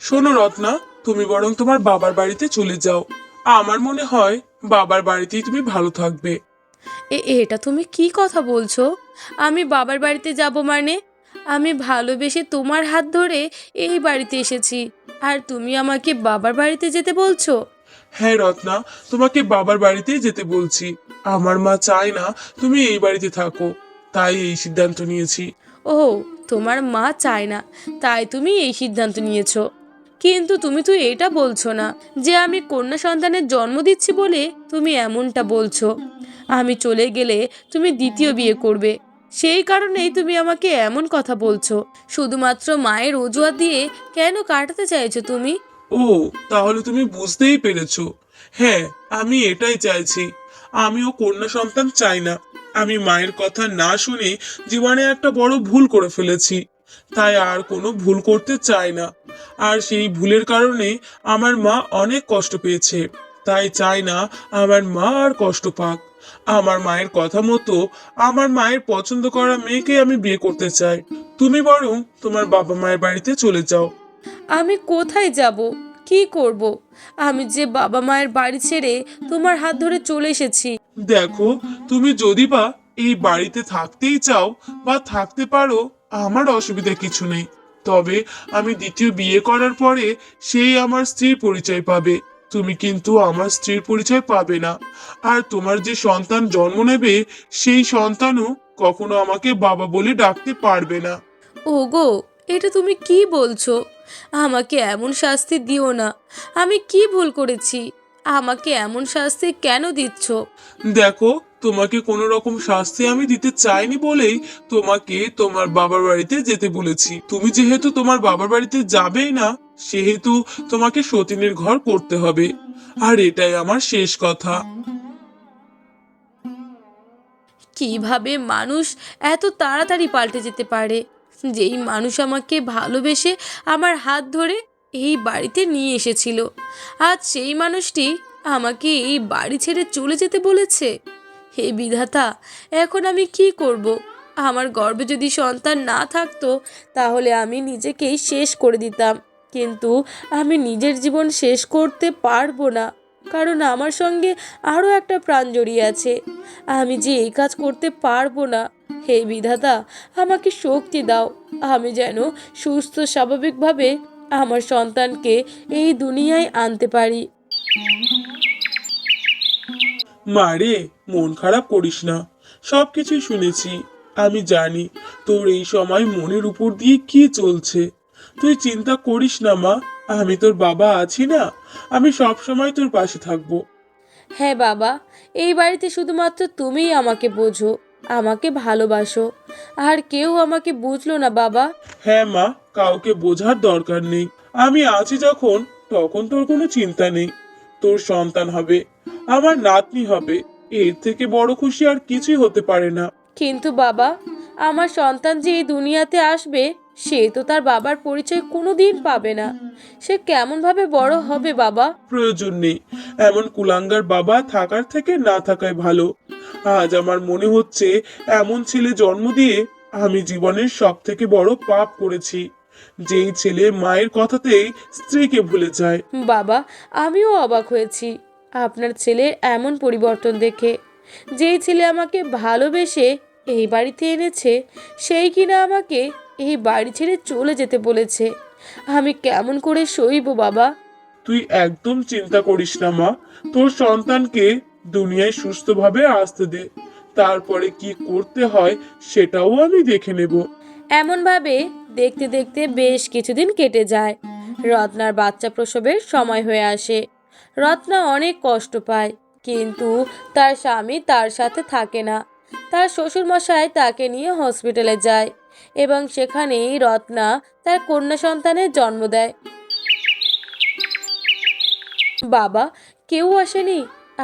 শোনো রত্না, তুমি বরং তোমার বাবার বাড়িতে চলে যাও। আমার মনে হয় বাবার বাড়িতেই তুমি ভালো থাকবে। এটা তুমি কি কথা বলছো? আমি বাবার বাড়িতে যাব মানে? আমি ভালোবেসে তোমার হাত ধরে এই বাড়িতে এসেছি, আর তুমি আমাকে বাবার বাড়িতে যেতে বলছো? হ্যাঁ রত্না, তোমাকে বাবার বাড়িতেই যেতে বলছি। আমার মা চায় না তুমি এই বাড়িতে থাকো, তাই এই সিদ্ধান্ত নিয়েছি। ও, তোমার মা চায় না, তাই তুমি এই সিদ্ধান্ত নিয়েছো। কিন্তু তুমি তো এটা বলছো না যে আমি কন্যা সন্তানের জন্ম দিচ্ছি বলে তুমি এমনটা বলছো। আমি চলে গেলে তুমি দ্বিতীয় বিয়ে করবে, সেই কারণেই তুমি আমাকে এমন কথা বলছো। শুধুমাত্র মায়ের অজুহাত দিয়ে কেন কাটাতে চাইছো তুমি? ও, তাহলে তুমি বুঝতেই পেরেছো। হ্যাঁ, আমি এটাই চাইছি। আমিও কন্যা সন্তান চাই না। আমি মায়ের কথা না শুনে জীবনে একটা বড় ভুল করে ফেলেছি, তাই আর কোনো ভুল করতে চাই না। আর সেই ভুলের কারণে আমার মা অনেক কষ্ট পেয়েছে, তাই চাই না আমার মা আর কষ্ট পাক। আমার মায়ের কথা মতো আমার মায়ের পছন্দ করা মেয়েকে আমি বিয়ে করতে চাই। তুমি বরং তোমার বাবা মায়ের বাড়িতে চলে যাও। আমি কোথায় যাব? কি করব? আমি যে বাবা মায়ের বাড়ি ছেড়ে তোমার হাত ধরে চলে এসেছি। দেখো, তুমি যদি বা এই বাড়িতে থাকতেই চাও বা থাকতে পারো, আমার অসুবিধা কিছু নেই। তবে আমি দ্বিতীয় বিয়ে করার পরে সেই আমার স্ত্রীর পরিচয় পাবে। তুমি কিন্তু আমার স্ত্রীর পরিচয় পাবে না। আর তোমার যে সন্তান জন্ম নেবে, সেই সন্তানও কখনো আমাকে বাবা বলে ডাকতে পারবে না। ওগো, এটা তুমি কি বলছো? আমাকে এমন শাস্তি দিও না। আমি কি ভুল করেছি? আমাকে এমন শাস্তি কেন দিচ্ছ? দেখো, তোমাকে কোনো রকম শাস্তি আমি দিতে চাইনি বলেই তোমাকে তোমার বাবার বাড়িতে যেতে বলেছি। তুমি যেহেতু তোমার বাবার বাড়িতে যাবেই না, সেহেতু তোমাকে সতীনের ঘর করতে হবে। আর এটাই আমার শেষ কথা। কিভাবে মানুষ এত তাড়াতাড়ি পাল্টে যেতে পারে? যেই মানুষ আমাকে ভালোবেসে আমার হাত ধরে এই বাড়িতে নিয়ে এসেছিল, আজ সেই মানুষটি আমাকে এই বাড়ি ছেড়ে চলে যেতে বলেছে। হে বিধাতা, এখন আমি কি করব? আমার গর্ভে যদি সন্তান না থাকতো, তাহলে আমি নিজেকেই শেষ করে দিতাম। কিন্তু আমি নিজের জীবন শেষ করতে পারবো না, কারণ আমার সঙ্গে আরও একটা প্রাণ জড়িয়ে আছে। আমি যে এই কাজ করতে পারবো না। হে বিধাতা, আমাকে শক্তি দাও, আমি যেন সুস্থ স্বাভাবিকভাবে আমার সন্তানকে এই দুনিয়ায় আনতে পারি। মারে, মন খারাপ করিস না। সবকিছুই শুনেছি। আমি জানি তোর এই সময় মনের উপর দিয়ে কি চলছে। তুই চিন্তা করিস না মা, আমি তোর বাবা আছি না। আমি সব সময় তোর পাশে থাকবো। হ্যাঁ বাবা, এই বাড়িতে শুধুমাত্র তুমিই আমাকে বোঝো, আমাকে ভালোবাসো। আর কেউ আমাকে বুঝলো না বাবা। হ্যাঁ মা, কাউকে বোঝার দরকার নেই। আমি আছি যখন, তখন তোর কোনো চিন্তা নেই। তোর সন্তান হবে, আমার নাতনি হবে। এর থেকে বড় খুশি আর কিছুই হতে পারে না। কিন্তু বাবা, আমার সন্তান যে এই দুনিয়াতে আসবে, সে তো তার বাবার পরিচয় কোনোদিন পাবে না। সে কেমনভাবে বড় হবে বাবা? প্রয়োজন নেই। এমন কুলাঙ্গার বাবা থাকার থেকে না থাকাই ভালো। আজ আমার মনে হচ্ছে এমন ছেলে জন্ম দিয়ে আমি জীবনের সব থেকে বড় পাপ করেছি। যেই ছেলে মায়ের কথাতেই স্ত্রীকে ভুলে যায়। বাবা, আমিও অবাক হয়েছি আপনার ছেলের এমন পরিবর্তন দেখে। যেই ছেলে আমাকে ভালোবেসে এই বাড়িতে এনেছে, সেই কিনা আমাকে এই বাড়ি ছেড়ে চলে যেতে বলেছে। আমি কেমন করে সইব বাবা? তুই একদম চিন্তা করিস না মা। তোর সন্তানকে দুনিয়ায় সুস্থভাবে আসতে দে। তারপরে কি করতে হয় সেটাও আমি দেখে নেব। এমনভাবে দেখতে দেখতে বেশ কিছুদিন কেটে যায়। রত্নার বাচ্চা প্রসবের সময় হয়ে আসে। রত্না অনেক কষ্ট পায়, কিন্তু তার স্বামী তার সাথে থাকে না। তার শ্বশুরমশাই তাকে নিয়ে হসপিটালে যায় এবং সেখানেই রত্না তার কন্যা সন্তানের জন্ম দেয়। বাবা, কেউ আসেনি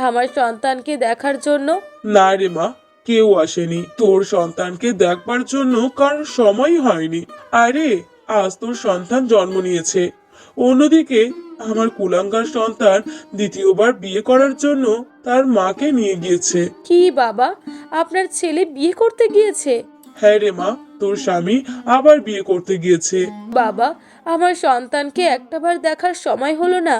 আমার সন্তানকে দেখার জন্য? না রে মা, কেউ আসেনি তোর সন্তানকে দেখবার জন্য, কারোর সময় হয়নি। আরে, আজ তোর সন্তান জন্ম নিয়েছে। অন্যদিকে আমার কুলাঙ্গার সন্তান দ্বিতীয়বার বিয়ে করার জন্য তার মাকে নিয়ে গিয়েছে। কি বাবা, আপনার ছেলে বিয়ে করতে গিয়েছে? হ্যাঁ রে মা, তোর স্বামী আবার বিয়ে করতে গিয়েছে। বাবা, আমার সন্তানকে একটাবার দেখার সময় হলো না।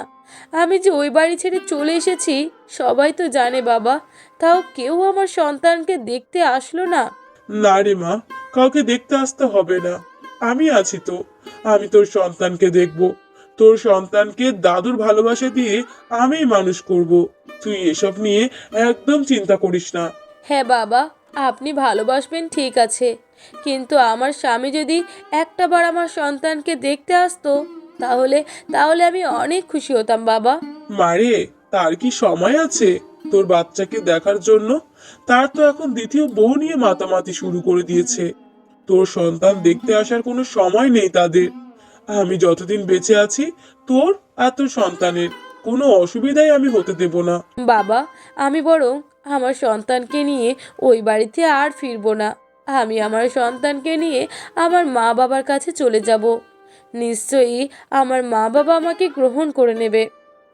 আমি যে ওই বাড়ি ছেড়ে চলে এসেছি সবাই তো জানে বাবা, তাও কেউ আমার সন্তানকে দেখতে আসলো না। না রে মা, কাউকে দেখতে আসতে হবে না, আমি আছি তো। আমি তোর সন্তানকে দেখব, তোর সন্তানকে দাদুর ভালোবাসা দিয়ে আমি মানুষ করব। তুই এসব নিয়ে একদম চিন্তা করিস না। হ্যাঁ বাবা, আপনি ভালোবাসবেন ঠিক আছে, কিন্তু আমার স্বামী যদি একটাবার আমার সন্তানকে দেখতে আসতো তাহলে তাহলে আমি অনেক খুশি হতাম বাবা। মারে, তার কি সময় আছে তোর বাচ্চাকে দেখার জন্য? তার তো এখন দ্বিতীয় বউ নিয়ে মাতামাতি শুরু করে দিয়েছে। তোর সন্তান দেখতে আসার কোনো সময় নেই তাদের। আমি যতদিন বেঁচে আছি তোর আর তোর সন্তানের কোনো অসুবিধাই আমি হতে দেব না। বাবা, আমি বরং আমার সন্তানকে নিয়ে ওই বাড়িতে আর ফিরবো না। আমি আমার সন্তানকে নিয়ে আমার মা বাবার কাছে চলে যাব। নিশ্চয়ই আমার মা বাবা আমাকে গ্রহণ করে নেবে।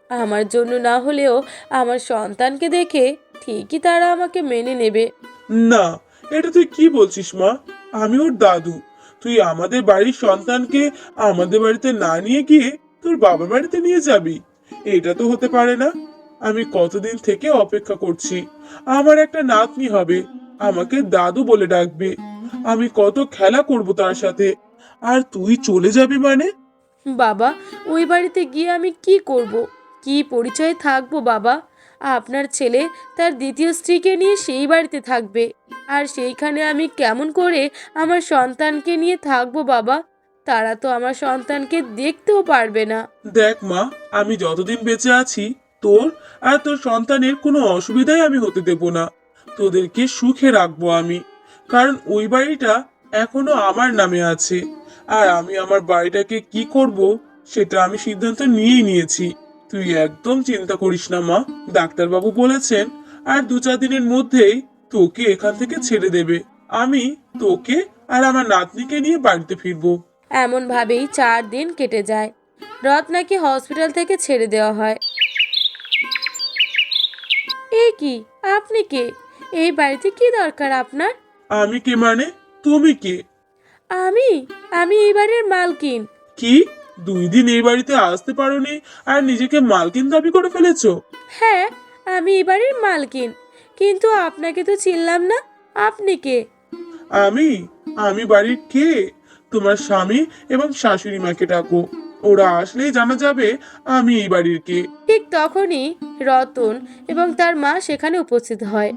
আমার জন্য না হলেও আমার সন্তানকে দেখে ঠিকই তারা আমাকে মেনে নেবে। না, এটা তুই কি বলছিস মা? আমি ওর দাদু। তুই আমাদের বাড়ির সন্তানকে আমাদের বাড়িতে না নিয়ে গিয়ে তোর বাবার বাড়িতে নিয়ে যাবি? এটা তো হতে পারে না। আমি কতদিন থেকে অপেক্ষা করছি, আমার একটা নাতনি হবে, আমাকে দাদু বলে ডাকবে, আমি কত খেলা করব তার সাথে। আর তুই চলে যাবি মানে? বাবা, ওই বাড়িতে গিয়ে আমি কি করব? কি পরিচয়ে থাকবো বাবা? আপনার ছেলে তার দ্বিতীয় স্ত্রীকে নিয়ে সেই বাড়িতে থাকবে, আর সেইখানে আমি কেমন করে আমার সন্তানকে নিয়ে থাকবো বাবা? তারা তো আমার সন্তানকে দেখতেও পারবে না। দেখ মা, আমি যতদিন বেঁচে আছি তোর আর তোর সন্তানের কোনো অসুবিধাই আমি হতে দেব না। তোদেরকে সুখে রাখবো আমি, কারণ ওই বাড়িটা এখনো আমার নামে আছে। আর আমি আমার বাড়িটাকে কি করব সেটা আমি সিদ্ধান্ত নিয়েই নিয়েছি। তুই একদম চিন্তা করিস না মা, ডাক্তারবাবু বলেছেন আর 2-4 দিনের মধ্যেই তোকে এখান থেকে ছেড়ে দেবে। আমি তোকে আর আমার নাতনিকে নিয়ে বাড়িতে ফিরবো। এমনভাবেই 4 দিন কেটে যায়। রত্নাকে হসপিটাল থেকে ছেড়ে দেওয়া হয়। এ কি, আপনি কে? এই বাড়িতে কি দরকার আপনার? আমি কে মানে? তুমি কে? আমি আমি এই বাড়ির মালকিন। কি? 2 দিন এই বাড়িতে আসতে পারোনি আর নিজেকে মালকিন দাবি করে ফেলেছো? হ্যাঁ, আমি এই বাড়ির মালকিন, কিন্তু আপনাকে তো চিনলাম না। আপনি কে? আমি আমি বাড়ির কে? তোমার স্বামী এবং শাশুড়ি মাকে ডাকো, ওরা আসলেই জানা যাবে আমি এই বাড়ির কে। ঠিক তখনই রতন এবং তার মা সেখানে উপস্থিত হয়।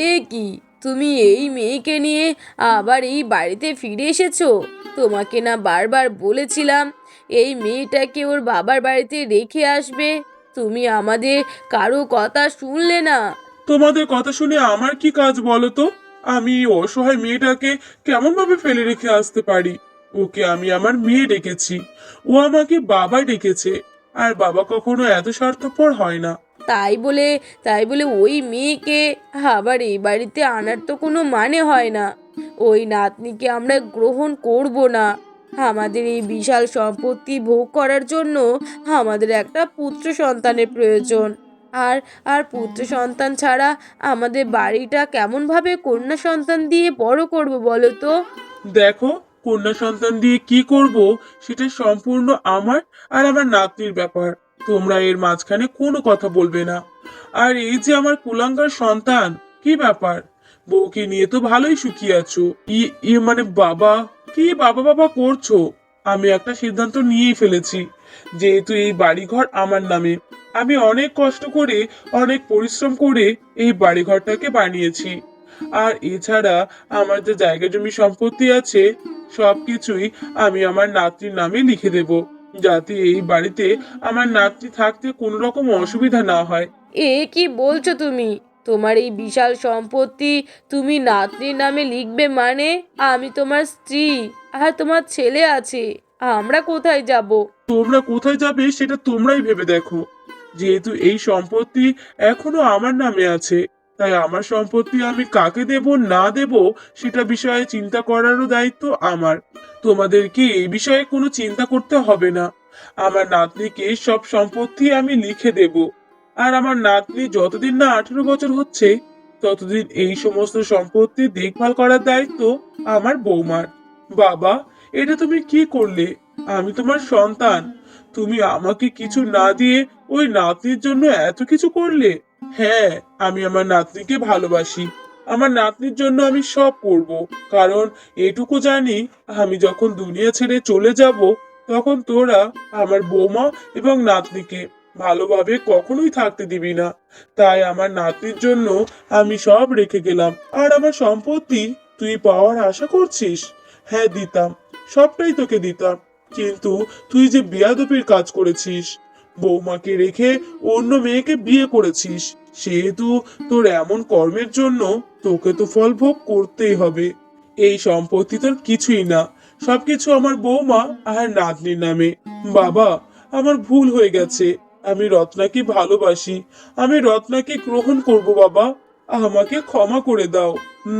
এ কি, তুমি এই মেয়েকে নিয়ে আবার এই বাড়িতে ফিরে এসেছো? তোমাকে না বারবার বলেছিলাম এই মেয়েটাকে ওর বাবার বাড়িতে রেখে আসবে? তুমি আমাদের কারো কথা শুনলে না। তোমাদের কথা শুনে আমার কি কাজ বলো তো? আমি এই অসহায় মেয়েটাকে কেমন ভাবে ফেলে রেখে আসতে পারি? ওকে আমি আমার মেয়ে ডেকেছি, ও আমাকে বাবা ডেকেছে। আর বাবা কখনো এত স্বার্থপর হয় না। তাই বলে ওই মেয়েকে আবার এই বাড়িতে আনার তো কোনো মানে হয় না। ওই নাতনিকে আমরা গ্রহণ করব না। আমাদের এই বিশাল সম্পত্তি ভোগ করার জন্য আমাদের একটা পুত্র সন্তানের প্রয়োজন। আর আর পুত্র সন্তান ছাড়া আমাদের বাড়িটা কেমনভাবে কন্যা সন্তান দিয়ে বড় করব বলো তো? দেখো, কন্যা সন্তান দিয়ে কি করব সেটা সম্পূর্ণ আমার আর আমার নাতনির ব্যাপার। তোমরা এর মাঝখানে কোনো কথা বলবে না। আর এই যে আমার কুলাঙ্গার সন্তান, কি ব্যাপার? বউকে নিয়ে তো ভালোই সুখী আছো। মানে বাবা, কি বাবা বাবা করছো? আমি একটা সিদ্ধান্ত নিয়েই ফেলেছি, যেহেতু এই বাড়িঘর আমার নামে। আমি অনেক কষ্ট করে, অনেক পরিশ্রম করে এই বাড়িঘরটাকে বানিয়েছি। আর এছাড়া আমার যে জায়গা জমি সম্পত্তি আছে সবকিছুই আমি আমার নাতনির নামে লিখে দেব, যাতে এই বাড়িতে আমার নাতনি থাকতে কোনো রকম অসুবিধা না হয়। এ কি বলছো তুমি? তোমার এই বিশাল সম্পত্তি তুমি নাতনির নামে লিখবে মানে? আমি তোমার স্ত্রী, আর তোমার ছেলে আছে, আমরা কোথায় যাব? তোমরা কোথায় যাবে সেটা তোমরাই ভেবে দেখো। যেহেতু এই সম্পত্তি এখনো আমার নামে আছে, তাই আমার সম্পত্তি আমি কাকে দেব না দেব সেটা বিষয়ে চিন্তা করারও দায়িত্ব আমার। তোমাদেরকে এই বিষয়ে কোনো চিন্তা করতে হবে না। আমার নাতনিকে সব সম্পত্তি আমি লিখে দেব। আর আমার নাতনি যতদিন না 18 বছর হচ্ছে ততদিন এই সমস্ত সম্পত্তি দেখভাল করার দায়িত্ব আমার বৌমার। বাবা, এটা তুমি কি করলে? আমি তোমার সন্তান, তুমি আমাকে কিছু না দিয়ে ওই নাতনির জন্য এত কিছু করলে। হ্যাঁ, আমি আমার নাতনিকে ভালোবাসি, আমার নাতনির জন্য আমি সব করব। কারণ এটুকু জানি, আমি যখন দুনিয়া ছেড়ে চলে যাব, তখন তোরা আমার বৌমা এবং নাতনিকে ভালোভাবে কখনোই থাকতে দিবি না। তাই আমার নাতনির জন্য আমি সব রেখে গেলাম। আর আমার সম্পত্তি তুই পাওয়ার আশা করছিস? হ্যাঁ, দিতাম, সবটাই তোকে দিতাম। কিন্তু তুই যে বেয়াদবির কাজ করেছিস, বৌমাকে রেখে অন্য মেয়েকে বিয়ে করেছিস, সেহেতু তোর এমন কর্মের জন্য তোকে তো ফল ভোগ করতেই হবে। এই সম্পত্তি তোর কিছুই না, সবকিছু আমার বৌমা আর নাতনির নামে। বাবা, আমার ভুল হয়ে গেছে, আমি রত্নাকে ভালোবাসি, আমি রত্নাকে গ্রহণ করব। বাবা, আমাকে ক্ষমা করে দাও।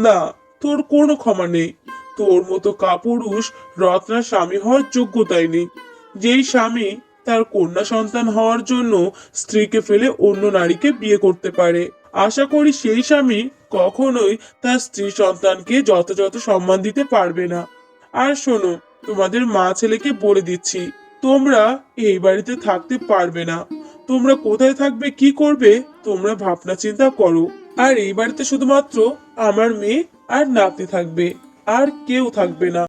না, তোর কোনো ক্ষমা নেই। তোর মতো কাপুরুষ রত্নার স্বামী হওয়ার যোগ্যতাই নেই। যেই স্বামী তার কন্যা সন্তান হওয়ার জন্য স্ত্রীকে ফেলে অন্য নারীকে বিয়ে করতে পারে, আশা করি সেই স্বামী কখনোই তার স্ত্রী সন্তানকে যথাযথ সম্মান দিতে পারবে না। আর শোনো, তোমাদের মা ছেলেকে বলে দিচ্ছি, তোমরা এই বাড়িতে থাকতে পারবে না। তোমরা কোথায় থাকবে, কি করবে, তোমরা ভাবনা চিন্তা করো। আর এই বাড়িতে শুধুমাত্র আমার মেয়ে আর নাতনি থাকবে, আর কেউ থাকবে না।